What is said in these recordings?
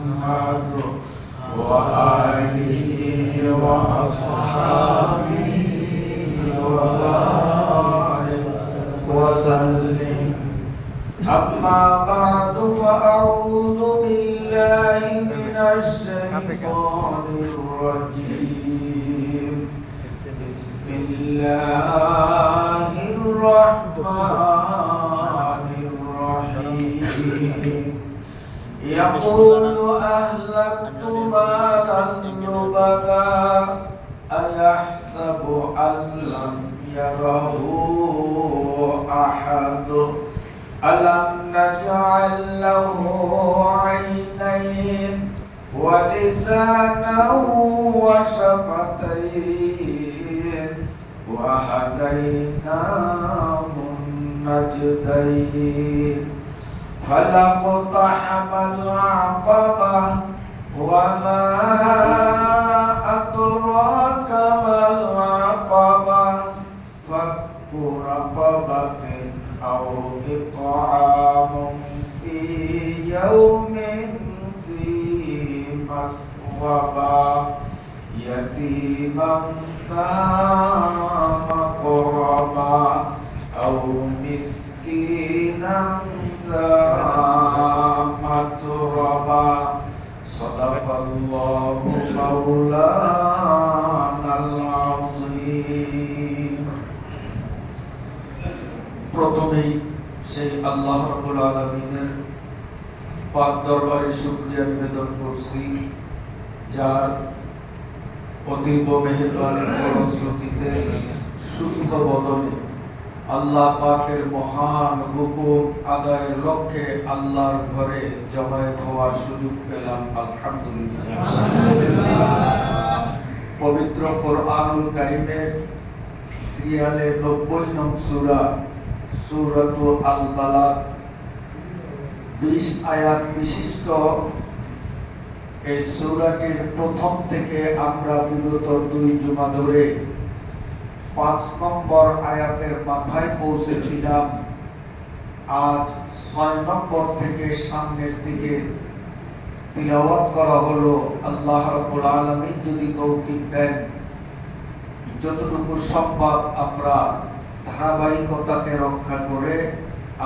محمد وآله وأصحابه وبارك وسلم. أما بعد فأعوذ بالله من الشيطان الرجيم. بسم الله الرحمن الرحيم. يقول أهلكت مالا لبدا أيحسب أن لم يره أحد ألم نجعل له عينين ولسانا وشفتين وهديناه النجدين فلاقتحم العقبة وما أدراك ما العقبة فك رقبة أو إطعام في يوم ذي مسغبة يتيما ذا مقربة أو مسكينا ذا متربة صدق الله مولانا العظيم. প্রথমেই সেই আল্লাহ রাব্বুল আলামিনের পাক দরবারে শুকরিয়া নিবেদন করছি, যার অতীব মেহেরবানির ফলশ্রুতিতে সুস্থ বদনে আল্লাহ পাকের মহান হুকুম আদায়ের লক্ষ্যে আল্লাহর ঘরে জমায়েত হওয়ার সুযোগ পেলাম। আলহামদুলিল্লাহ। পবিত্র কোরআনুল কারীমের সিরিয়ালে 90 নং সূরা সূরাতুল আল বালাদ 20 আয়াত বিশিষ্ট এই সূরাটির প্রথম থেকে আমরা বিগত 2 জুমা ধরে 5 নম্বর আয়াতের মাথায় পৌঁছেছিলাম। আজ 6 নম্বর থেকে সামনের দিকে তিলাওয়াত করা হলো। আল্লাহ রাব্বুল আলামিন যদি তৌফিক দেন, যতটুকু সম্ভব আমরা ধারাবাহিকতাকে রক্ষা করে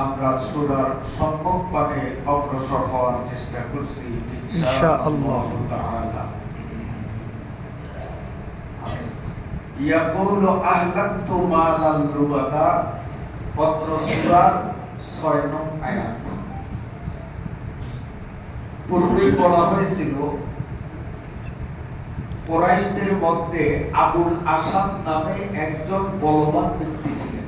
আমরা সূরার সম্মুখ পানে অগ্রসর হওয়ার চেষ্টা করছি ইনশাআল্লাহ তাআলা। ইয়াকুলু আহলাকতু মালাল লুবাদা, পত্র সূরার 6 নং আয়াত। পূর্বে বলা হয়েছিল কুরাইশদের মধ্যে আবুল আসাদ নামে একজন বলবান ব্যক্তি ছিলেন।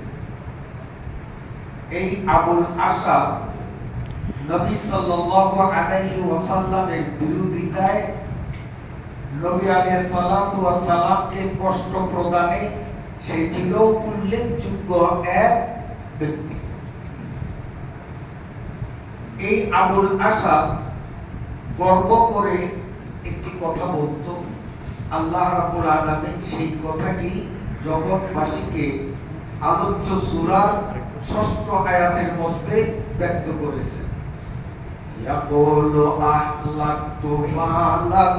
এই আবুল আসাদ নবী সাল্লাল্লাহু আলাইহি ওয়াসাল্লামের বিরোধিতায় নবী আলাইহিস সালাতু ওয়াস সালামকে কষ্ট প্রদানে সে ছিল উল্লেখযোগ্য এক ব্যক্তি। এই আবুল আসাদ গর্ব করে একটি কথা বলতো, আল্লাহ রাব্বুল আলামিন সেই কথাটি জগৎবাসীকে আলোচ্য সূরার 6ষ্ঠ আয়াতের মধ্যে ব্যক্ত করেছেন। ইয়াকুলু আহলাকতু মালাল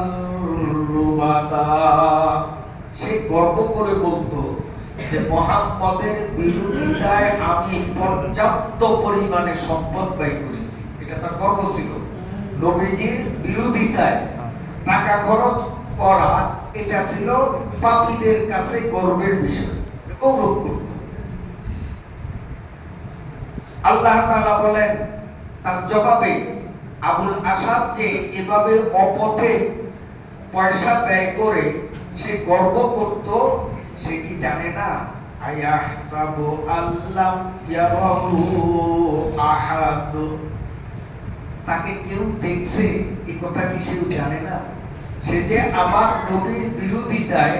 লুবাদা, সে গর্ব করে বলতো যে মুহাম্মদের বিরোধিতায় আমি পর্যাপ্ত পরিমাণে সম্পদ ব্যয় করেছি। এটা তার গর্ব ছিল। নবীজির বিরোধিতায় টাকা খরচ করা এটা ছিল পাপীদের কাছে গর্বের বিষয়, গৌরব করত। আল্লাহ তাআলা বলেন তার জবাবে, আবুল আসাদ যে এভাবে অপথে পয়সা ব্যয় করে সে গর্ব করত, সে কি জানে না আয়াহসাবু আল্লাম ইয়ারাহু আহাদ, তাকে কেউ দেখছে এই কথা কি সে জানে না? সে যে আমার নবীর বিরোধিতায়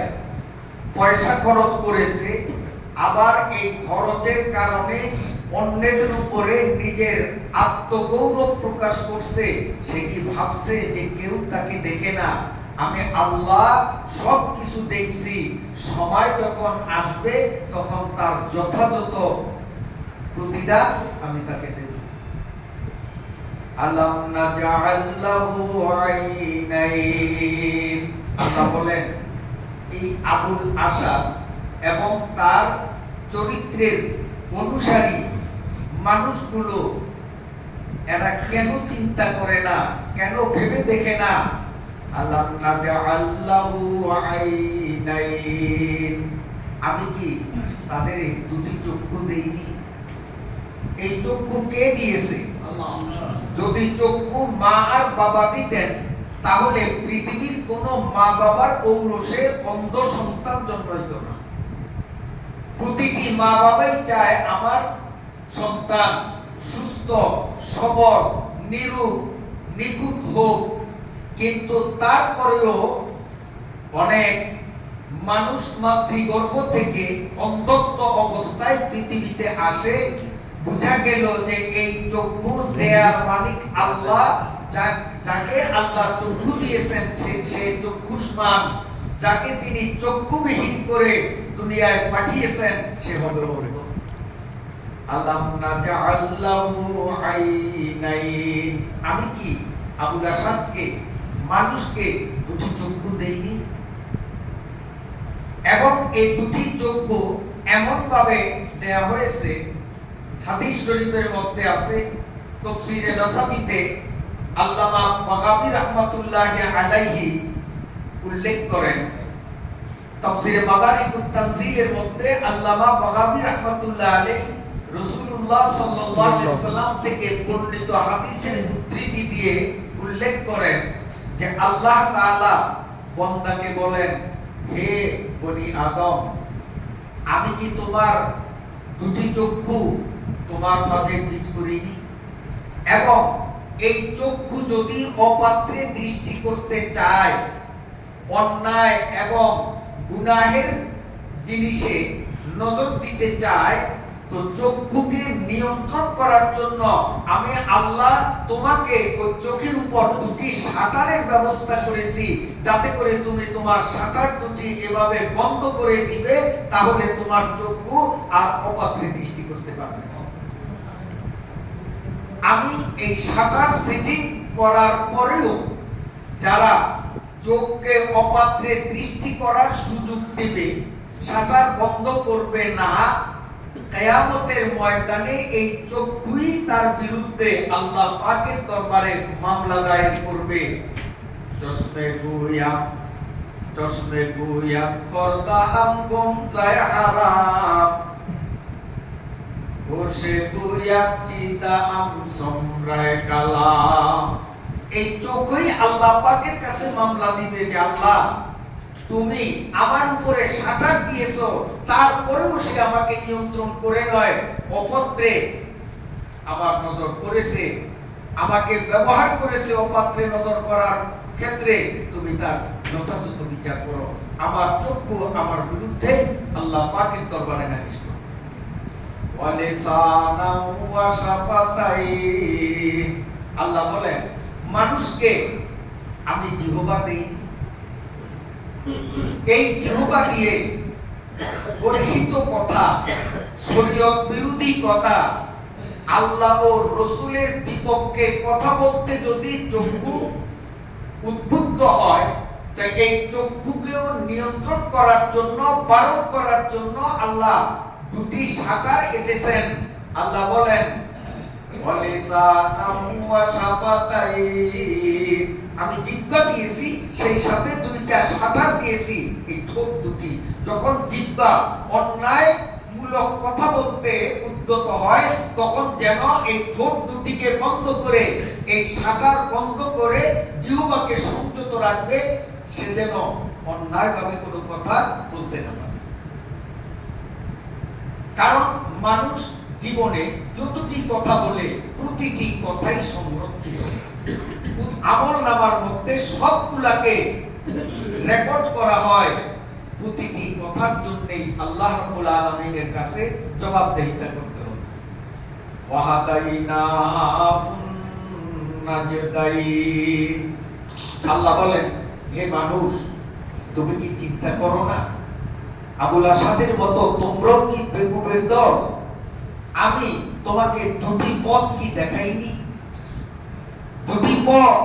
পয়সা খরচ করেছে, আবার এই খরচের কারণে অন্যদের উপরে নিজের আত্মগৌরব প্রকাশ করছে, সে কি ভাবছে যে কেউ তাকে দেখে না? আমি আল্লাহ সবকিছু দেখছি, সময় যখন আসবে তখন তার যথাযথ প্রতিদান আমি তাকে দেব। আলাম নাজআল লাহু আইনাইন। আল্লাহ বলেন এই আবুল আশাব এবং তার চরিত্রের অনুসারী মানুষগুলো এরা কেন চিন্তা করে না, কেন ভেবে দেখে না? আলাম নাজআল লাহু আইনাইন, আমি কি তাদের দুটি চক্ষু দেইনি? এই চক্ষু কে দিয়েছে? যদি চক্ষু মা আর বাবা দিতেন তাহলে পৃথিবীর কোনো মা বাবার ঔরসে অন্ধ সন্তান জন্মাইত না। প্রতিটি মা বাবাই চায় আমার সন্তান সুস্থ সবল নিরূপ নিখুঁত হোক, কিন্তু তারপরেও অনেক মানুষ মাতৃগর্ভ থেকে অন্ধত্ব অবস্থায় পৃথিবীতে আসে। বুঝা গেল যে এই চক্ষু দেয়ার মালিক আল্লাহ, যাকে আল্লাহ চক্ষু দিয়েছেন সে চক্ষুষ্মান, যাকে তিনি চক্ষুবিহীন করে দুনিয়ায় পাঠিয়েছেন সে হবে অন্ধ। আলাম নাজআল লাহু আইনাইন, আমি কি আবুল আসাদকে মানুষকে দুটি চক্ষু দেইনি? এবং এই দুটি চক্ষু এমন ভাবে দেয়া হয়েছে, হাদিস শরীফের মধ্যে আছে, তাফসীরে নসাফিতে আল্লামা বাগাবী রাহমাতুল্লাহি আলাইহি উল্লেখ করেন। তাফসীরে মাদারিকুত তানজিলের মধ্যে আল্লামা বাগাবী রাহমাতুল্লাহ আলাইহি রাসূলুল্লাহ সাল্লাল্লাহু আলাইহি ওয়াসাল্লাম থেকে বর্ণিত হাদিসের উদ্ধৃতি দিয়ে উল্লেখ করেন যে আল্লাহ তাআলা বান্দাকে বলেন, হে বনি আদম, আমি কি তোমার দুটি চক্ষু তোমার মাঝে ভিত করিনি? এবং এই চক্ষু যদি অপাত্রে দৃষ্টি করতে চায়, অন্যায় এবং গুনাহের জিনিসে নজর দিতে চায়, তো চক্ষুকে নিয়ন্ত্রণ করার জন্য আমি আল্লাহ তোমাকে ওই চোখের উপর দুটি শাটারের ব্যবস্থা করেছি, যাতে করে তুমি তোমার শাটার দুটি এভাবে বন্ধ করে দিবে, তাহলে তোমার চক্ষু আর অপাত্রে দৃষ্টি করতে পারবে না। আমি এই শাটার সেটিং করার পরেও যারা চোখকে অপাত্রে দৃষ্টি করার সুযোগ দেবে, শাটার বন্ধ করবে না, কিয়ামতের ময়দানে এই চক্ষুই তার বিরুদ্ধে আল্লাহ পাকের দরবারে মামলা দায়ের করবে। চশমে গুয়াম করদা আম গুম যায় হারাম, হোসে গুয়াম চিদা আম সম্রায় কালাম। এই চোখই আল্লাহ পাকের কাছে মামলা দিবে যে আল্লাহ, তুমি আমার উপরে শাটার দিয়েছো, তারপরেও সে আমাকে নিয়ন্ত্রণ করে নয়, অপত্রে আমার নজর করেছে, আমাকে ব্যবহার করেছে অপাত্রে নজর করার ক্ষেত্রে, তুমি তার যথাযথ বিচার করো। আমার চক্ষু আমার বিরুদ্ধে আল্লাহ পাকের দরবারে নালিশ করবে। ওয়ালিসানাও ওয়া শাফাতাইন, আল্লাহ বলেন মানুষকে আমি জিহ্বা দেইনি। এই জিহ্বা দিয়ে গর্হিত কথা, শরীয়ত বিরোধী কথা, আল্লাহ ও রাসূলের বিপক্ষে কথা বলতে যদি চক্ষু উদ্বুদ্ধ হয়, তো এই চক্ষুকেও নিয়ন্ত্রণ করার জন্য, বারণ করার জন্য আল্লাহ দুটি শাটার এঁটেছেন। আল্লাহ বলেন ওয়ালিসানাও ওয়া শাফাতাইন, আমি জিহ্বা দিয়েছি, সেই সাথে দুইটা শাটার দিয়েছি। এই ঠোঁট দুটি যখন জিহ্বা অন্যায় মূলক কথা বলতে উদ্যত হয়, তখন যেন এই ঠোঁট দুটিকে বন্ধ করে, এই শাটার বন্ধ করে জিহ্বাকে সংযত রাখবে, সে যেন অন্যায়ভাবে কোনো কথা বলতে না পারে। কারণ মানুষ জীবনে যতটি কথা বলে, প্রতিটি কথাই সংরক্ষিত। আমলনামার মধ্যে সবগুলাকে রেকর্ড করা হয়, প্রতিটি কথার জন্যই আল্লাহ রাব্বুল আলামিনের কাছে জবাবদিহিতা করতে হবে। ওয়াহাদাইনাহুন নাজদাইন, আল্লাহ বলেন হে মানুষ, তুমি কি চিন্তা করো না আবুল আসাদের মতো তোমরাও কি বেকুবের দল? আমি তোমাকে দুটি পথ কি দেখাইনি? পথ।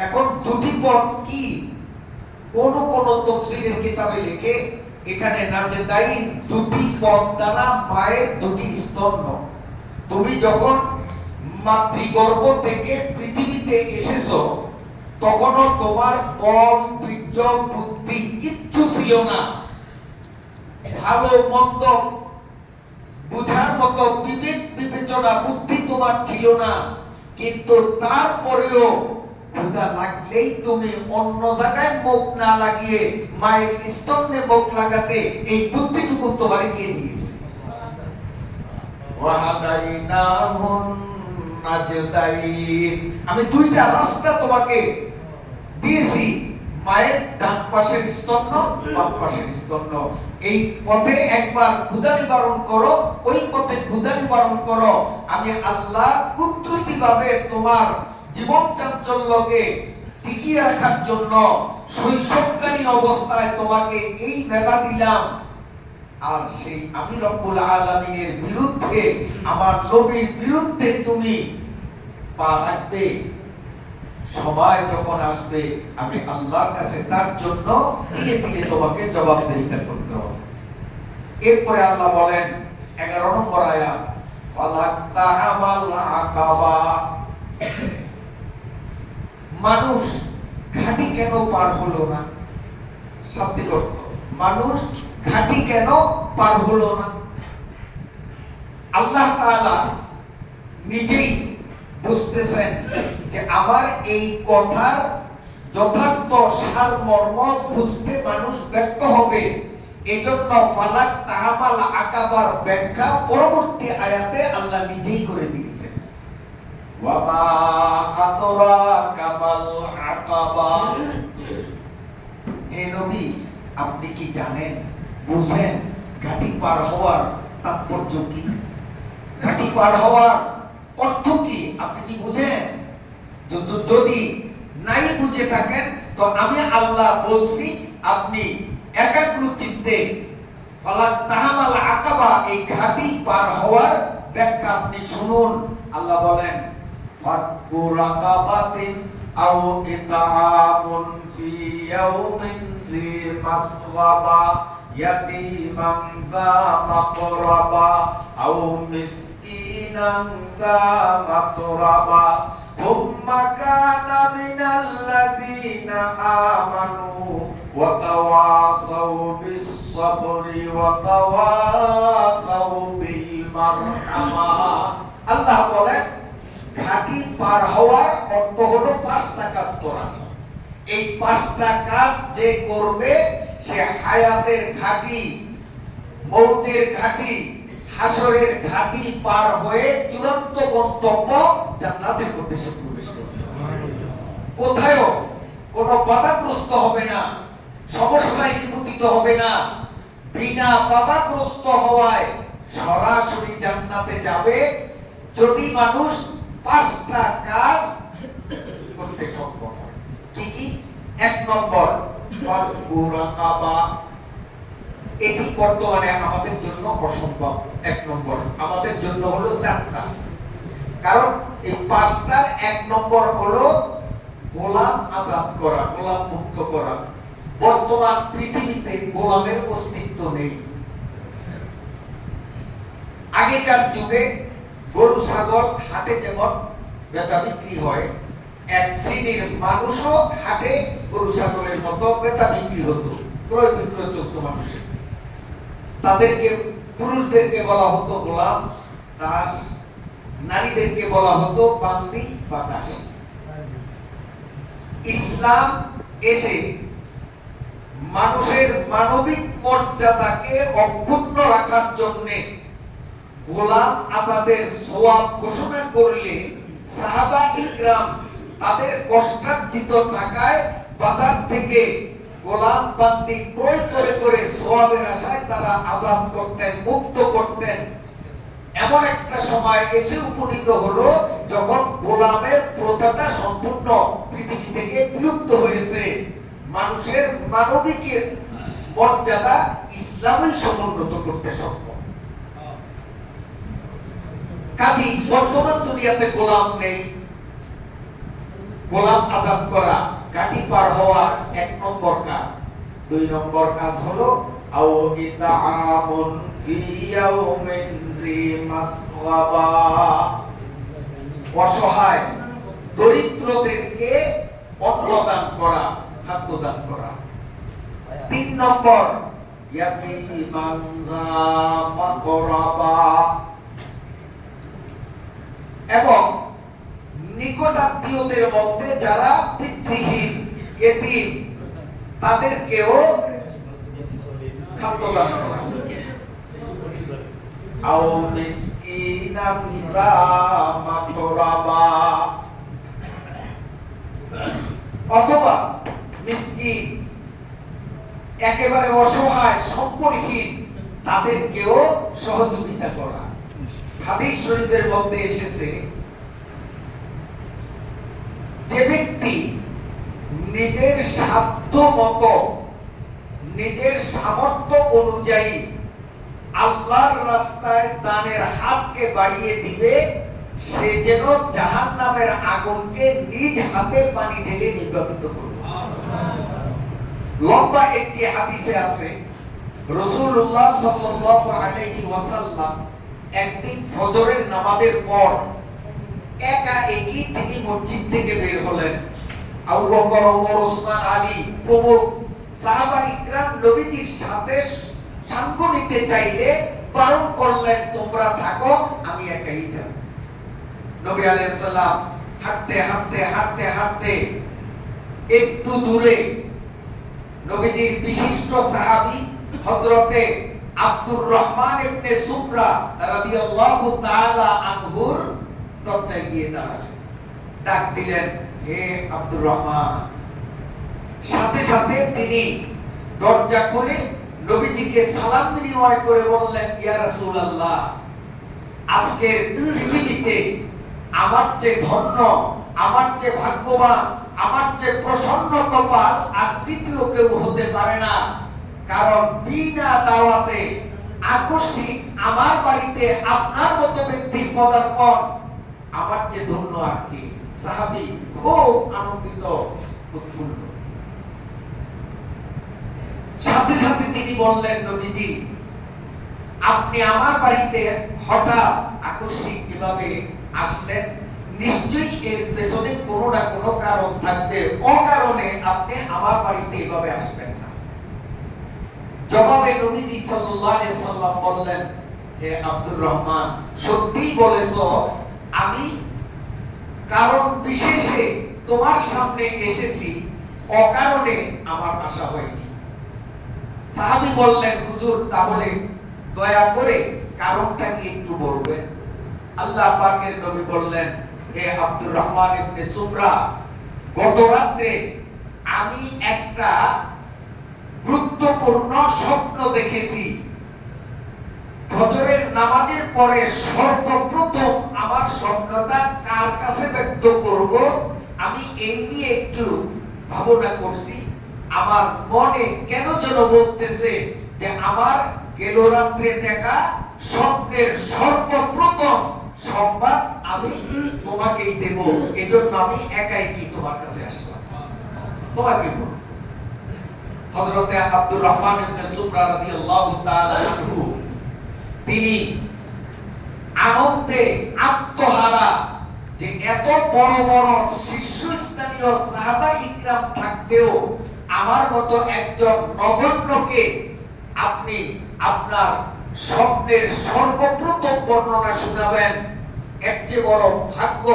এখন দুটি পথ কি? কোন কোন তাফসীরের কিতাবে লিখে এখানে নাজদাইন দুটি পথ দ্বারা মায়ের দুটি স্তন্য। তুমি যখন মাতৃগর্ভ থেকে পৃথিবীতে এসেছো তখনও তোমার বল, বীর্য, বুদ্ধি কিচ্ছু ছিল না। ভালো মন্দ বুঝার মতো বিবেক বিবেচনা বুদ্ধি তোমার ছিল না, কিন্তু তারপরেও ক্ষুধা লাগলেই তুমি অন্য জায়গায় মুখ না লাগিয়ে মায়ের স্তন্যে মুখ লাগাতে এই বুদ্ধিটুকু তোমার কে দিয়েছে। আমি দুইটা রাস্তা তোমাকে দিয়েছি, মায়ের ডান পাশের স্তন্য, বাম পাশের স্তন্য। এই পথে একবার ক্ষুধা নিবারণ করো, ওই পথে ক্ষুধা নিবারণ করো। আমি আল্লাহ কুদরতি ভাবে তোমার জীবন চাঞ্চল্যকে টিকিয়ে রাখার জন্য শৈশবকালীন অবস্থায় তোমাকে এই মেধা দিলাম। আর সেই আমি রব্বুল আলামিনের বিরুদ্ধে, আমার নবীর বিরুদ্ধে তুমি পা রাখবে, সময় যখন আসবে আমি আল্লাহর কাছে তার জন্য তিলে তিলে তোমাকে জবাবদিহিতা করতে হবে। এরপরে আল্লাহ বলেন 11 নম্বর আয়াত, ফালাক্তাহামাল আকাবা। মানুষ ঘাটি কেন পার হলো না? শাব্দিক অর্থ, মানুষ ঘাটি কেন পার হলো না? আল্লাহ তাআলা নিজেই বুঝতেছেন যে আমার এই কথার যথার্থ সারমর্ম বুঝতে মানুষ ব্যর্থ হবে। এজন্য ফালাক্তাহামাল আকাবার ব্যাখ্যা পরবর্তী আয়াতে আল্লাহ নিজেই করে দিয়েছেন। ওয়া মা আদরাকা মাল আকাবা। হে নবী, আপনি কি জানেন, বুঝেন ঘাটি পার হওয়ার তাৎপর্য কি? ঘাটি পার হওয়ার অর্থ কি আপনি কি বুঝেন? যদি নাই বুঝে থাকেন তো আমি আল্লাহ বলছি আপনি একাগ্র চিত্তে ফালাক্তাহামাল আকাবা এই ঘাটি পার হওয়ার ব্যাখ্যা আপনি শুনুন। আল্লাহ বলেন, ফাক্কু রাকাবাতিন আও ইতআমুন ফি ইয়াউমিন জি মাসগাবা ইয়াতীমান যা মাকরাবা আও মিসকিনান যা মাতরাবা থুম্মা কানা মিনাল্লাযীনা আমানু ওয়া তাওয়াসাউ বিস-সাবরি ওয়া তাওয়াসাউ বিল মারহামা। আল্লাহ বলেন ঘাটি পার হওয়ার অর্থ হলো 5টা কাজ করা। এই 5টা কাজ যে করবে সে হায়াতের ঘাটি, মৌতের ঘাটি, হাসরের ঘাটি পার হয়ে চূড়ান্ত গন্তব্য জান্নাতের মধ্যে সে প্রবেশ করবে। কোথায়ও কোনো বাধাগ্রস্ত হবে না, সমস্যায় নিপতিত হবে না। বিনা বাধাগ্রস্ত হওয়ায় সরাসরি জান্নাতে যাবে যদি মানুষ 5টা কাজ করতে সক্ষম হয়। কি কি? 1 নম্বর ফাক্কু রাকাবা। এটি বর্তমানে আমাদের জন্য অসম্ভব। 1 নম্বর আমাদের জন্য হলো 4টা, কারণ এই 5টার 1 নম্বর হলো গোলাম আজাদ করা, গোলাম মুক্ত করা। বর্তমান পৃথিবীতে গোলামের অস্তিত্ব নেই। আগেকার যুগে গরু ছাগল হাটে যেমন বেচা বিক্রি হয়, এক শ্রেণীর মানুষও হাটে গরু ছাগলের মতো বেচা বিক্রি হতো, ক্রয় বিক্রয় চলতো মানুষের। তাদেরকে, পুরুষদেরকে বলা হতো গোলাম, দাস, নারীদেরকে বলা হতো বান্দি বা দাসী। ইসলাম এসে মানুষের মানবিক মর্যাদাকে অক্ষুণ্ণ রাখার জন্য গোলাম আজাদের সওয়াব ঘোষণা করলে সাহাবা ইকরাম তাদের কষ্টার্জিত টাকায় বাজার থেকে গোলাম বান্দি ক্রয় করে করে সওয়াবের আশায় তারা আজাদ করতেন, মুক্ত করতেন। এমন একটা সময় এসে উপনীত হলো যখন গোলামের প্রথাটা সম্পূর্ণ পৃথিবী থেকে বিলুপ্ত হয়েছে। মানুষের মানবিক মর্যাদা ইসলামই সমুন্নত করতে সক্ষম। কাজী বর্তমান দুনিয়াতে গোলাম নেই। গোলাম আজাদ করা, ঘাটি পার হওয়ার 1 নম্বর কাজ। 2 নম্বর কাজ হলো আও ইতাআমুন ফি ইয়াউমিন জি মাসওয়াবা, অসহায় দরিদ্রদেরকে অন্ন দান করা, খাদ্য দান করা। 3 নম্বর ইয়াতীমান যা মাকরাবা, এবং নিকটাত্মীয়দের মধ্যে যারা পিতৃহীন, এতিম, তাদেরকেও খাদ্য দান করা। আও মিসকিনান যা মাতরাবা, অথবা মিসকিন, একেবারে অসহায় সম্পদহীন, তাদেরকেও সহযোগিতা করা। হাদিস শরীফের মধ্যে এসেছে, যে ব্যক্তি নিজের সাধ্য মতো, নিজের সামর্থ্য অনুযায়ী আল্লাহর রাস্তায় দানের হাতকে বাড়িয়ে দিবে, সে যেন জাহান্নামের আগুনকে নিজ হাতে পানি ঢেলে নির্বাপিত করবে। লম্বা একটি হাদিসে আছে, রাসূলুল্লাহ সাল্লাল্লাহু আলাইহি ওয়াসাল্লাম একদিন ফজরের নামাজের পর একাএকি তিনি মসজিদ থেকে বের হলেন। আবু বকর, ওমর, ওসমান, আলী প্রমুখ সাহাবায়ে ইকরাম নবীজির সাথে সঙ্গ নিতে চাইলে বারণ করলেন, তোমরা থাকো, আমি একাই যাব। নবী আলাইহিস সালাম হাঁটতে হাঁটতে হাঁটতে হাঁটতে একটু দূরে নবীজির বিশিষ্ট সাহাবী হযরতে আব্দুর রহমান ইবনে সুমরা রাদিয়াল্লাহু তাআলা আনহুর দরজায় গিয়ে দাঁড়ালেন, ডাক দিলেন, হে আব্দুর রহমান। সাথে সাথে তিনি দরজা খুলে নবীজিকে সালাম বিনিময় করে বললেন, ইয়া রাসূলুল্লাহ, আজকের পৃথিবীতে আমার চেয়ে ধন্য, আমার চেয়ে ভাগ্যবান, আমার চেয়ে প্রসন্ন কপাল আর দ্বিতীয় কেউ হতে পারে না। কারণ বিনা দাওয়াতে আকস্মিক আমার বাড়িতে আপনার মতো ব্যক্তির পদার্পণ আমার চেয়ে ধন্য আর কি। সাহাবী খুব আনন্দিত, উৎফুল্ল। সাথে সাথে তিনি বললেন, নবীজি, আপনি আমার বাড়িতে হঠাৎ আকস্মিক কিভাবে আসলেন? নিশ্চয়ই এর পেছনে কোনো না কোনো কারণ থাকবে, অকারণে আপনি আমার বাড়িতে এভাবে আসবেন না। জবাবে নবীজি সাল্লাল্লাহু আলাইহি সাল্লাম বললেন, হে আব্দুর রহমান, সত্যিই বলেছো, আমি কারণ বিশেষে তোমার সামনে এসেছি, অকারণে আমার আশা হয়নি। সাহাবী বললেন, হুজুর, তাহলে দয়া করে কারণটা কি একটু বলবেন? আল্লাহ পাকের নবী বললেন, হে আব্দুর রহমান ইবনে সুমরা, গত রাতে আমি একটা গুরুত্বপূর্ণ স্বপ্ন দেখেছি। ফজরের নামাজের পরে সর্বপ্রথম আমার স্বপ্নটা কার কাছে ব্যক্ত করব, আমি এই নিয়ে একটু ভাবনা করছি। আমার মনে কেন যেন বলতেছে যে আমার গেল রাত্রে দেখা স্বপ্নের সর্বপ্রথম সংবাদ আমি তোমাকেই দেব। এজন্য আমি একাই কি তোমার কাছে আসলাম, তোমাকে বলবো। হযরতে আব্দুর রহমান ইবনে সুমরা রাদিয়াল্লাহু তাআলা আনহু তিনি আনন্দে আত্মহারা, যে এত বড় বড় শীর্ষস্থানীয় সাহাবা ইকরাম থাকতেও আমার মতো একজন নগণ্যকে আপনি আপনার স্বপ্নের সর্বপ্রথম বর্ণনা শোনাবেন, এর চেয়ে বড় ভাগ্য,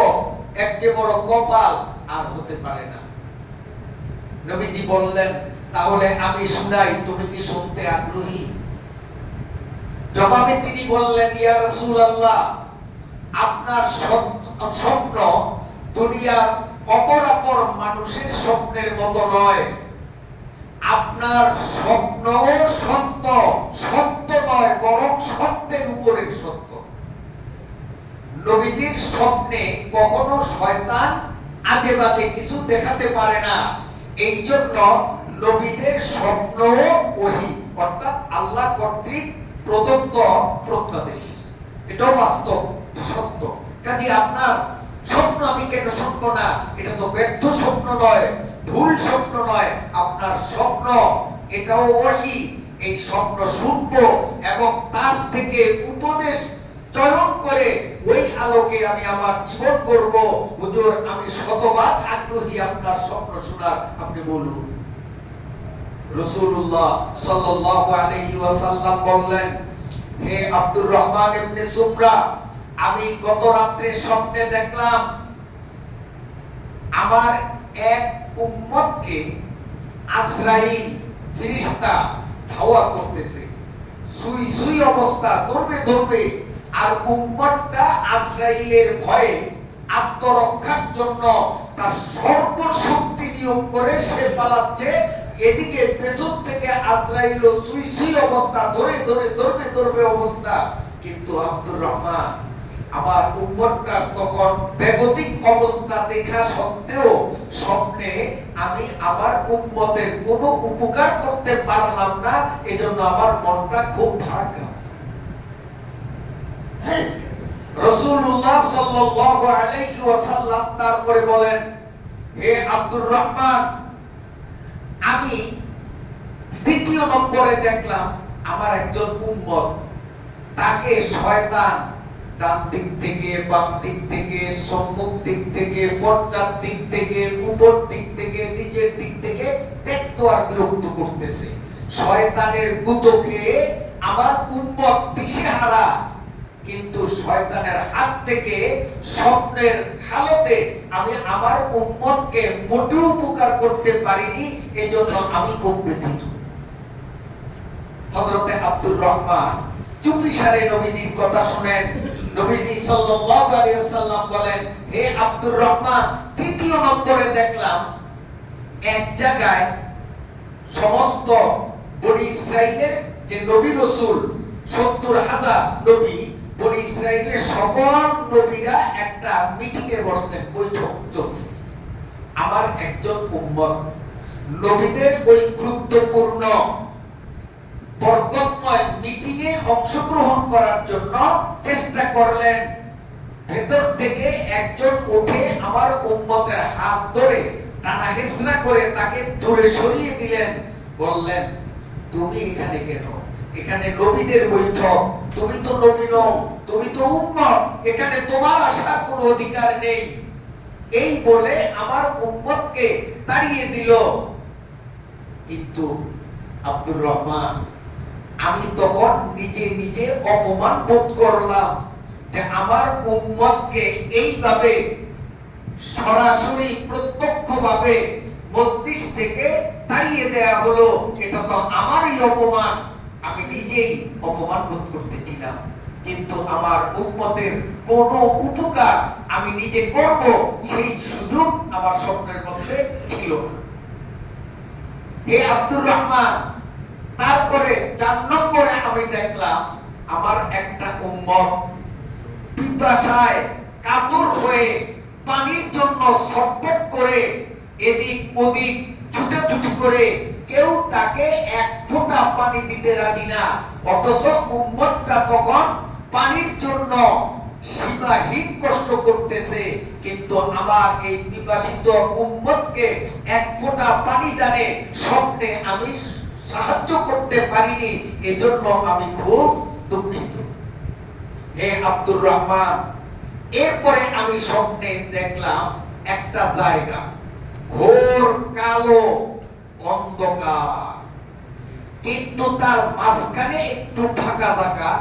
এর চেয়ে বড় কপাল আর হতে পারে না। নবীজি বললেন, তাহলে আমি শুনাই, তুমি কি শুনতে আগ্রহী? জবাবে তিনি বললেন, ইয়া রাসূলুল্লাহ, আপনার স্বপ্ন দুনিয়ার অপরাপর মানুষের স্বপ্নের মতো নয়। আপনার স্বপ্ন সত্য, সত্য নয়, বরং সত্যের উপরের সত্য। নবীজির স্বপ্নে কখনো শয়তান আজে বাজে কিছু দেখাতে পারে না। এই জন্য নবীদের স্বপ্ন ওহী, অর্থাৎ আল্লাহ কর্তৃক প্রদত্ত প্রত্যাদেশ। এটাও বাস্তব, সত্য। কাজে আপনার স্বপ্ন আমি কেন শুনবো না? এটা তো ব্যর্থ স্বপ্ন নয়, ভুল স্বপ্ন নয়, আপনার স্বপ্ন, এটাও ওহী। এই স্বপ্ন শুনবো এবং তার থেকে উপদেশ চয়ন করে ওই আলোকে আমি আমার জীবন করব। হুজুর, আমি শতভাগ আগ্রহী আপনার স্বপ্ন শোনার, আপনি বলুন। রাসূলুল্লাহ সাল্লাল্লাহু আলাইহি ওয়াসাল্লাম বললেন, হে আব্দুর রহমান ইবনে সুমরা, আমি গত রাত্রে স্বপ্নে দেখলাম আমার এক উম্মতকে আজরাইল ফেরেশতা ধাওয়া করতেছে, সুই সুই অবস্থা, ধরবে ধরবে। আর উম্মতটা আজরাইলের ভয়ে আত্মরক্ষার জন্য তার সর্বশক্তি নিয়োগ করে সে পালাচ্ছে। এদিকে পেছন থেকে আজরাইল সুই সুই অবস্থা, ধরে ধরে ধরবে ধরবে অবস্থা। কিন্তু আব্দুর রহমান, আমার উম্মতটার তখন বেগতিক অবস্থা দেখা সত্ত্বেও স্বপ্নে আমি আমার উম্মতের কোনো উপকার করতে পারলাম না, এজন্য আমার মনটা খুব ভারাক্রান্ত। রাসূলুল্লাহ সাল্লাল্লাহু আলাইহি ওয়াসাল্লাম তারপরে বলেন, হে আব্দুর রহমান, আমি দ্বিতীয় নম্বরে দেখলাম আমার একজন উম্মত, তাকে শয়তান ডান দিক থেকে, বাম দিক থেকে, সম্মুখ দিক থেকে, পশ্চাৎ দিক থেকে, উপর দিক থেকে, নিচের দিক থেকে ত্যক্ত আর বিরক্ত করতেছে। শয়তানের গুতো খেয়ে আমার উম্মত দিশেহারা, কিন্তু শয়তানের হাত থেকে স্বপ্নের হালতে আমি আমার উম্মতকে মোটেও উপকার করতে পারিনি, এজন্য আমি খুব ব্যথিত। হযরতে আব্দুর রহমান চুপিসারে নবীজির কথা শুনেন। নবীজি সাল্লাল্লাহু আলাইহি ওয়াসাল্লাম বলেন, হে আব্দুর রহমান, তৃতীয় নম্বরে দেখলাম এক জায়গায় সমস্ত বনি ইসরাইলের যে নবী রাসূল ৭০,০০০ নবী, বনি ইসরাইলের সকল নবীরা একটা মিটিংয়ে বসছেন, বৈঠক চলছে। আমার একজন উম্মত নবীদের ওই গুরুত্বপূর্ণ বরকতময় মিটিংয়ে অংশগ্রহণ করার জন্য চেষ্টা করলেন। ভেতর থেকে একজন উঠে আমার উম্মতের হাত ধরে টানা হেঁচড়া করে তাকে দূরে সরিয়ে দিলেন। বললেন, তুমি এখানে কেন? এখানে নবীদের বৈঠক, তুমি তো নবী নও, তুমি তো উম্মত, এখানে তোমার আসার কোনো অধিকার নেই। এই বলে আমার উম্মতকে তাড়িয়ে দিল। কিন্তু আব্দুর রহমান, আমি তখন নিজে নিজে অপমান বোধ করলাম যে আমার উম্মতকে এইভাবে সরাসরি প্রত্যক্ষভাবে মস্তিষ্ক থেকে তাড়িয়ে দেয়া হলো, এটা তো আমারই অপমান। আমি নিজেই অপমান বোধ করতেছিলাম, কিন্তু আমার উম্মতের কোনো উপকার আমি নিজে করব সেই সুযোগ আমার স্বপ্নের মধ্যে ছিল না। হে আব্দুর রহমান, তারপরে ৪ নম্বরে আমি দেখলাম আমার একটা উম্মত পিপাসায় কাতর হয়ে পানির জন্য ছটফট করে এদিক ওদিক ছুটাছুটি করে, কেউ তাকে এক ফোঁটা পানি দিতে রাজি না। অথচ উম্মতটা তখন পানির জন্য সীমাহীন কষ্ট করতেছে, কিন্তু আমার এই পিপাসিত উম্মতকে এক ফোঁটা পানি দানে স্বপ্নে আমি সাহায্য করতে পারিনি, এজন্য আমি খুব দুঃখিত। হে আব্দুর রহমান, এরপরে আমি স্বপ্নে দেখলাম একটা জায়গা ঘোর কালো অন্ধকার, কিন্তু তার মাঝখানে একটু ফাঁকা জায়গা।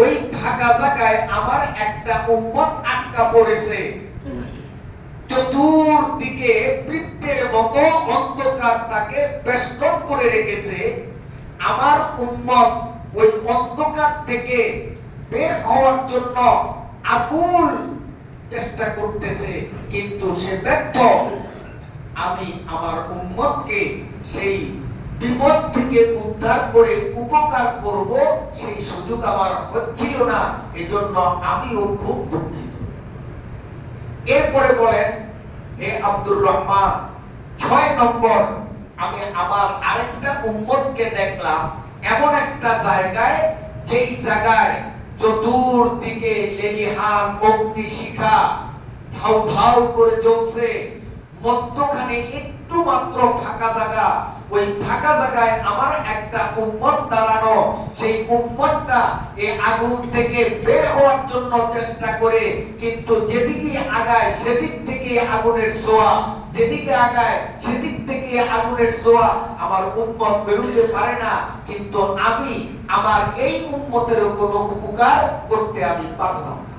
ওই ফাঁকা জায়গায় আমার একটা উম্মত আটকা পড়েছে। চতুর্দিকে বৃত্তের মতো অন্ধকার তাকে বেষ্টন করে রেখেছে। আমার উম্মত ওই অন্ধকার থেকে বের হওয়ার জন্য আকুল চেষ্টা করতেছে, কিন্তু সে ব্যর্থ। আমি আমার উম্মতকে সেই বিপদ থেকে উদ্ধার করে উপকার করব, সেই সুযোগ আমার হচ্ছিল না, এজন্য আমিও খুব দুঃখিত। এরপরে বলেন, হে আব্দুর রহমান, ৬ নম্বর আমি আমার আরেকটা উম্মতকে দেখলাম এমন একটা জায়গায়, যেই জায়গায় চতুর্দিকে লেলিহান অগ্নিশিখা ধাউ ধাউ করে জ্বলছে, মধ্যখানে একটু মাত্র ফাঁকা জায়গা, ওই ফাঁকা জায়গায় আমার একটা উম্মত দাঁড়ানো, সেই উম্মতটা এই আগুন থেকে বের হওয়ার জন্য চেষ্টা করে, কিন্তু যেদিকে আগায় সেদিক থেকে আগুনের ছোঁয়া, যেদিকে আগায় সেদিক থেকে আগুনের ছোঁয়া, আমার উম্মত বেরোতে পারে না। কিন্তু আমি আমার এই উম্মতের কোনো উপকার করতে আমি পারলাম না।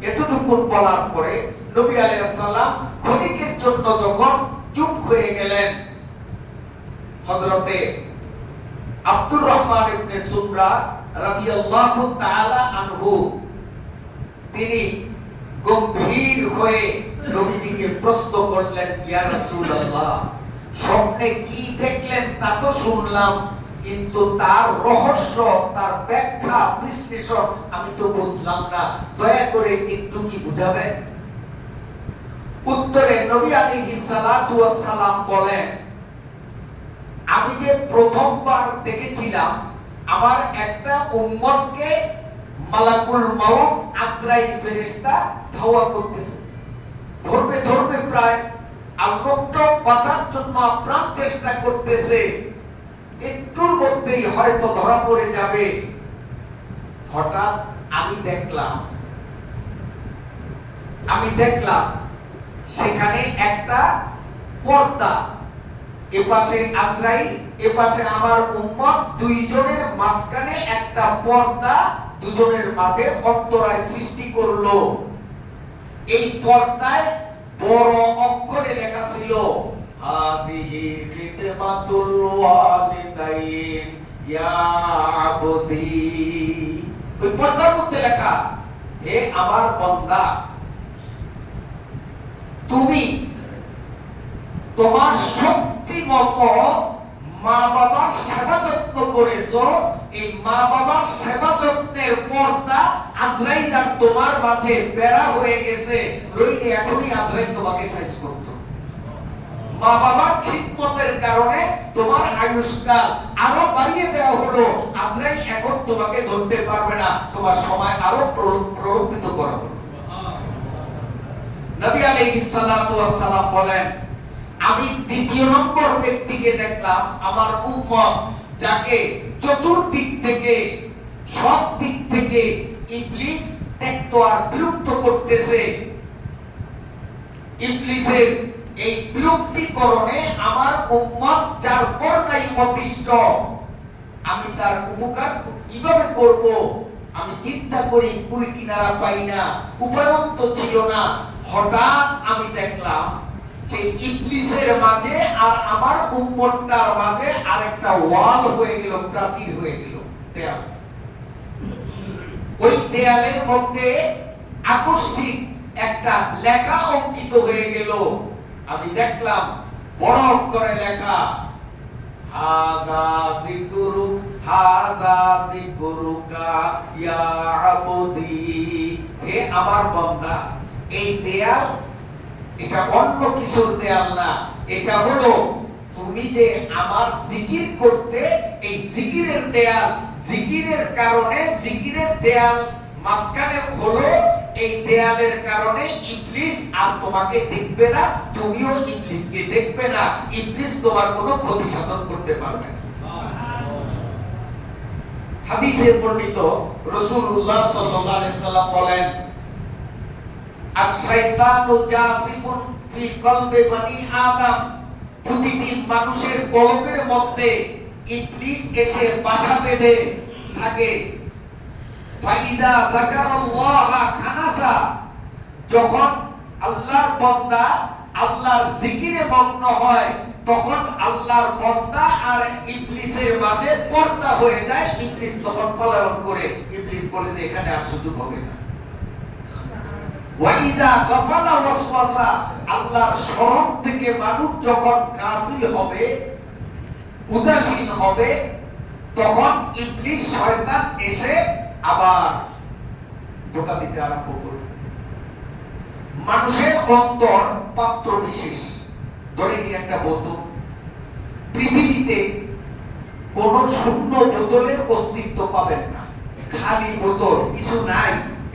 এতটুকু বলার পরে নবী আলাইহিস সালাম ক্ষণিকের জন্য যখন চুপ হয়ে গেলেন, হযরতে আব্দুর রহমান ইবনে সুমরা রাদিয়াল্লাহু তাআলা আনহু তিনি গম্ভীর হয়ে নবীজিকে প্রশ্ন করলেন, ইয়া রাসূলুল্লাহ, স্বপ্নে কি দেখলেন তা তো শুনলাম, কিন্তু তার রহস্য, তার ব্যাখ্যা বিশ্লেষণ আমি তো বুঝলাম না, দয়া করে একটু কি বুঝাবেন? উত্তরে নবী আলাইহিস সালাতু ওয়াস সালাম বলেন, আমি যে প্রথমবার দেখেছিলাম আমার একটা উম্মতকে মালাকুল মাউত আজরাইল ফেরেশতা ধাওয়া করতেছে, ধরবে ধরবে প্রায়, আর লোকটা বাঁচার জন্য আপ্রাণ চেষ্টা করতেছে, একটুর মধ্যেই হয়তো ধরা পড়ে যাবে। হঠাৎ আমি দেখলাম সেখানে একটা পর্দা, এপাশে আজরাইল, এপাশে আমার উম্মত, দুইজনের মাঝখানে একটা পর্দা দুজনের মাঝে অন্তরায় সৃষ্টি করলো। এই পর্দায় বড় অক্ষরে লেখা ছিল, হাযিহি খিদমাতুল ওয়ালিদাইন ইয়া আবদি। ওই পর্দার মধ্যে লেখা, হে আমার বান্দা, তুমি তোমার শক্তি মতো মা বাবার সেবা যত্ন করেছো, এই মা বাবার সেবা যত্নের পর্দা আজরাইল আর তোমার মাঝে বেড়া হয়ে গেছে, রইলে এখনই আজরাইল তোমাকে সাইজ করত। মা বাবার খিদমতের কারণে তোমার আয়ুষ্কাল আরো বাড়িয়ে দেওয়া হলো, আজরাইল এখন তোমাকে ধরতে পারবে না, তোমার সময় আরো প্রলম্বিত করা হলো। নবী আলাইহিস সালাতু ওয়াস সালাম বলেন, আমি দ্বিতীয় নম্বর ব্যক্তিকে দেখলাম, আমার উম্মত, যাকে চতুর্দিক থেকে, সব দিক থেকে ইবলিস ত্যক্ত আর বিরক্ত করতেছে। ইবলিসের এই বিরক্তিকরণে আমার উম্মত যার পর্দায় অতিষ্ঠ, আমি তার উপকার কিভাবে করব আমি চিন্তা করি, কুল কিনারা পাই না, উপায়ন্ত ছিল না। হঠাৎ আমি দেখলাম যে ইবলিসের মাঝে আর আমার উম্মতটার মাঝে আরেকটা ওয়াল হয়ে গেল, প্রাচীর হয়ে গেল, দেয়াল। ওই দেয়ালের মধ্যে আকস্মিক একটা লেখা অঙ্কিত হয়ে গেল। আমি দেখলাম বড় অক্ষরে লেখা, হাযা যিকরুক হাযা যিকরুকা ইয়া আবদি। হে আমার বান্দা, এই দেয়াল এটা অন্য কিছুর দেয়াল না, এটা হলো তুমি যে আমার জিকির করতে, এই জিকিরের দেয়াল। জিকিরের কারণে, জিকিরের দেয়াল মাঝখানে হলো, এই দেয়ালের কারণে ইবলিস আর তোমাকে দেখবে না, তুমিও ইবলিসকে দেখবে না, ইবলিস তোমার কোনো ক্ষতি সাধন করতে পারবে না। হাদিসে বর্ণিত রাসূলুল্লাহ সাল্লাল্লাহু আলাইহি সাল্লাম বলেন, আশ-শাইতানু জাসিফুন ফি কলবি বনি আদম। প্রতিটি মানুষের কলবের মধ্যে ইবলিস এসে বাসা বেঁধে থাকে। ফাইদা যাকারাল্লাহ খানাসা। যখন আল্লাহর বান্দা আল্লাহর জিকিরে মগ্ন হয়, তখন আল্লাহর বান্দা আর ইবলিসের মাঝে পর্দা হয়ে যায়। ইবলিস তখন পলায়ন করে, ইবলিস বলে যে এখানে আর সুযোগ হবে না। ওয়াইদা গাফালা ওয়াসওয়াসা। আল্লাহর শরণ থেকে মানুষ যখন গাফিল হবে, উদাসীন হবে, তখন ইবলিস শয়তান এসে আবার ধোঁকা দিতে আরম্ভ করে। মানুষের অন্তর পাত্র বিশেষ। ধরে নিন একটা বোতল, পৃথিবীতে কোন শূন্য বোতলের অস্তিত্ব পাবেন না। খালি বোতল, কিছু নাই,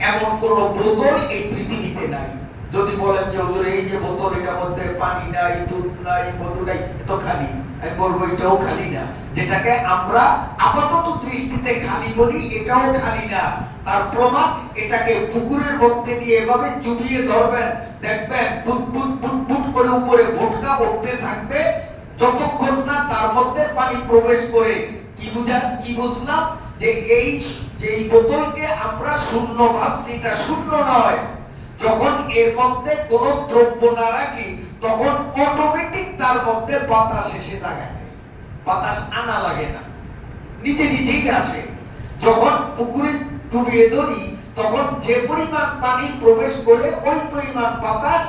এমন কোন বোতল এই পৃথিবীতে নাই। যদি বলেন যে হুজুর এই যে বোতল, এটার মধ্যে পানি নাই, দুধ নাই, মধু নাই, এত খালি, আমি বলবো এটাও খালি না। যেটাকে আমরা আপাতত দৃষ্টিতে খালি বলি, এটাও খালি না। তার প্রমাণ, এটাকে পুকুরের মধ্যে নিয়ে এভাবে চুবিয়ে ধরবেন, দেখবেন বুট বুট বুট বুট করে উপরে ভটকা উঠতে থাকবে, যতক্ষণ না তার মধ্যে পানি প্রবেশ করে। কি বুঝলাম? যে এই বোতলকে আমরা শূন্য ভাবছি, এটা শূন্য নয়। যখন এর মধ্যে কোনো দ্রব্য না রাখি, তখন অটোমেটিক তার মধ্যে বাতাস এসে জায়গা নেয়, বাতাস আনা লাগে না, নিজে নিজেই আসে। যখন পুকুরে ডুবিয়ে ধরি, তখন যে পরিমাণ পানি প্রবেশ করে ওই পরিমাণ বাতাস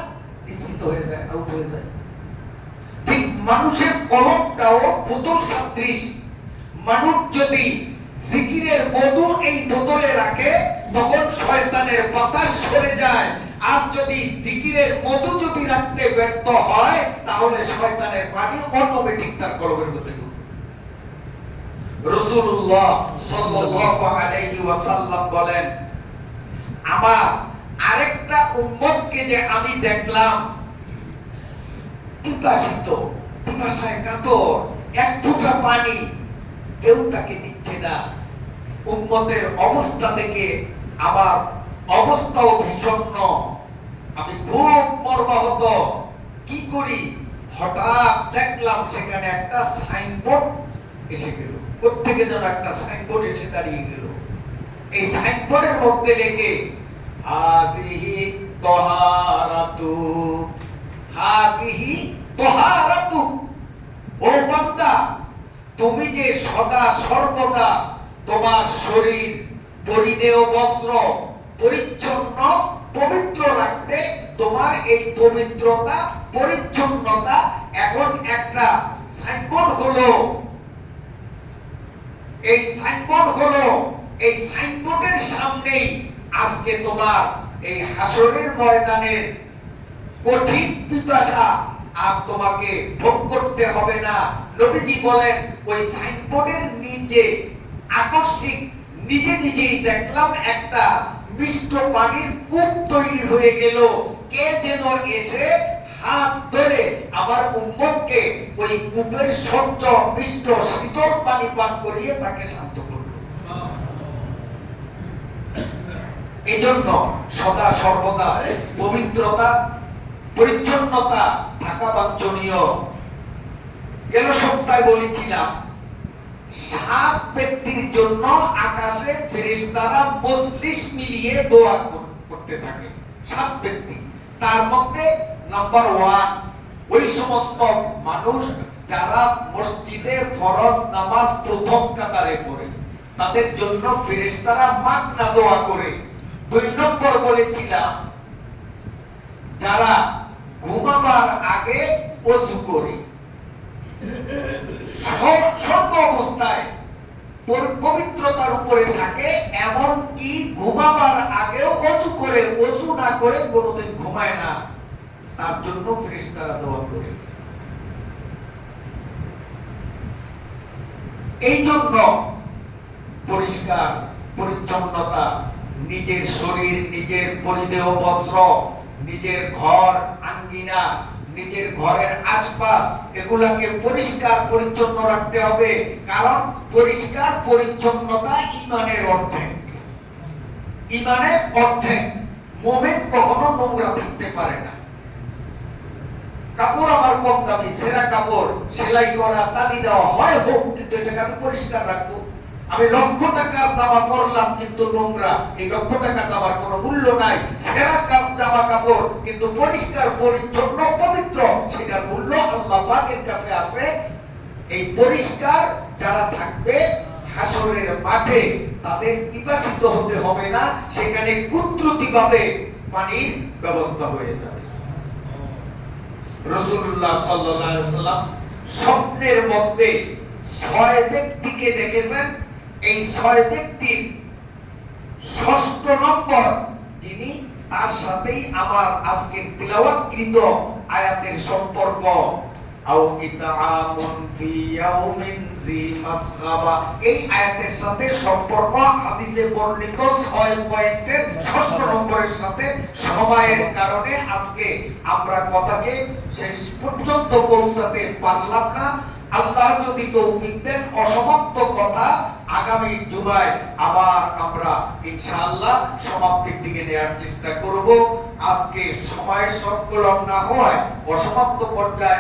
নিঃসৃত হয়ে যায়, আউট হয়ে যায়। ঠিক মানুষের কলবটাও বোতল সদৃশ। মানুষ যদি জিকিরের মধু এই বোতলে রাখে, তখন শয়তানের বাতাস সরে যায়। আর যদি জিকিরের মধু যদি রাখতে ব্যর্থ হয়, তাহলে শয়তানের পানি অটোমেটিক তার কলবের মধ্যে ঢুকে। রাসূলুল্লাহ সাল্লাল্লাহু আলাইহি ওয়াসাল্লাম বলেন, আমার আরেকটা উম্মতকে যে আমি দেখলাম পিপাসিত, পিপাসায় কাতর, এক ফোঁটা পানি কেউ তাকে দিচ্ছে না। উম্মতের অবস্থা দেখে আমার অবস্থাও ভীষণ, আমি খুব মর্মাহত। কি করি? হঠাৎ দেখলাম সেখানে একটা সাইনবোর্ড এসে গেল, কোত্থেকে যেন একটা সাইনবোর্ড এসে দাঁড়িয়ে গেল। এই সাইনবোর্ডের মধ্যে লেখে হাযিহি তাহারাতু, হাযিহি তাহারাতু। ও বান্দা, তুমি যে সদা সর্বদা তোমার শরীর, পরিধেয় বস্ত্র পরিচ্ছন্ন পবিত্র রাখতে, তোমার এই পবিত্রতা পরিচ্ছন্নতা এখন একটা সাইনবোর্ড হলো। এই সাইনবোর্ড হলো, এই সাইনবোর্ডের সামনেই আজকে তোমার এই হাসরের ময়দানের কঠিন পিপাসা আর তোমাকে ভোগ করতে হবে না। নবীজি বলেন, ওই সাইনবোর্ডের নিচে আকস্মিক নিজে নিজেই দেখলাম একটা মিষ্ট পানির কূপ তৈরি হয়ে গেল। কে যেন এসে হাত ধরে আমার উম্মতকে ওই কূপের স্বচ্ছ মিষ্ট শীতল পানি পান করিয়ে তাকে শান্ত করল। এই জন্য সদা সর্বদা পবিত্রতা পরিচ্ছন্নতা থাকা বাঞ্ছনীয়। গেল সপ্তাহে বলেছিলাম, 7 ব্যক্তির জন্য আকাশে ফেরেশতারা মজলিস মিলিয়ে দোয়া করতে থাকে। 7 ব্যক্তি, তার মধ্যে নাম্বার 1 ওই সমস্ত মানুষ যারা মসজিদে ফরজ নামাজ প্রথম কাতারে পড়ে, তাদের জন্য ফেরেশতারা মাগনা দোয়া করে। 2 নম্বর বলেছিলাম, যারা ঘুমাবার আগে ওযু করে, সর্ব অবস্থায় পবিত্রতার উপরে থাকে, এমন কি ঘুমাবার আগেও ওযু করে, ওযু না করে কোনোদিন ঘুমায় না, তার জন্য ফেরেশতারা দোয়া করে। এই জন্য পরিষ্কার পরিচ্ছন্নতা, নিজের শরীর, নিজের পরিধেয় বস্ত্র, নিজের ঘর আঙ্গিনা, নিজের ঘরের আশপাশ, এগুলাকে পরিষ্কার পরিচ্ছন্ন রাখতে হবে। কারণ পরিষ্কার পরিচ্ছন্নতা ঈমানের অর্ধেক। ঈমানের অর্ধেক। মুমিন কখনো নোংরা থাকতে পারে না। কাপড় আমার কম দামি, সেরা কাপড়, সেলাই করা, তালি দেওয়া হয় হোক, কিন্তু এটাকে আমি পরিষ্কার রাখবো। আমি লক্ষ টাকার জামা পরলাম কিন্তু নোংরা, এই লক্ষ টাকার জামার কোনো মূল্য নাই। সেরা জামা কাপড় কিন্তু পরিষ্কার পরিচ্ছন্ন পবিত্র, সেটার মূল্য আল্লাহ পাকের কাছে আছে। এই পরিষ্কার যারা থাকবে হাসরের মাঠে, তাদের পিপাসিত হতে হবে না, সেখানে কুদরতিভাবে পানির ব্যবস্থা হয়ে যাবে। রাসূলুল্লাহ সাল্লাল্লাহু আলাইহি ওয়াসাল্লাম স্বপ্নের মধ্যে 6 ব্যক্তিকে দেখেছেন। এই 6 ব্যক্তির 6ষ্ঠ নম্বর যিনি, তার সাথেই আমার আজকের তিলাওয়াতকৃত আয়াতের সম্পর্ক। আও ইতআমুন ফি ইয়াউমিন জি মাসগাবা। এই আয়াতের সাথে সম্পর্ক হাদিসে বর্ণিত 6 পয়েন্টের 6 নম্বরের সাথে সময়ের কারণে আজকে আমরা কথাকে শেষ পর্যন্ত পৌঁছাতে পারলাম না। আল্লাহ যদি তৌফিক দেন অসমাপ্ত কথা আগামী জুমায় আবার আমরা ইনশাআল্লাহ সমাপ্তির দিকে নেওয়ার চেষ্টা করব। আজকে সময় সংকলন না হয় অসমাপ্ত পর্যায়ে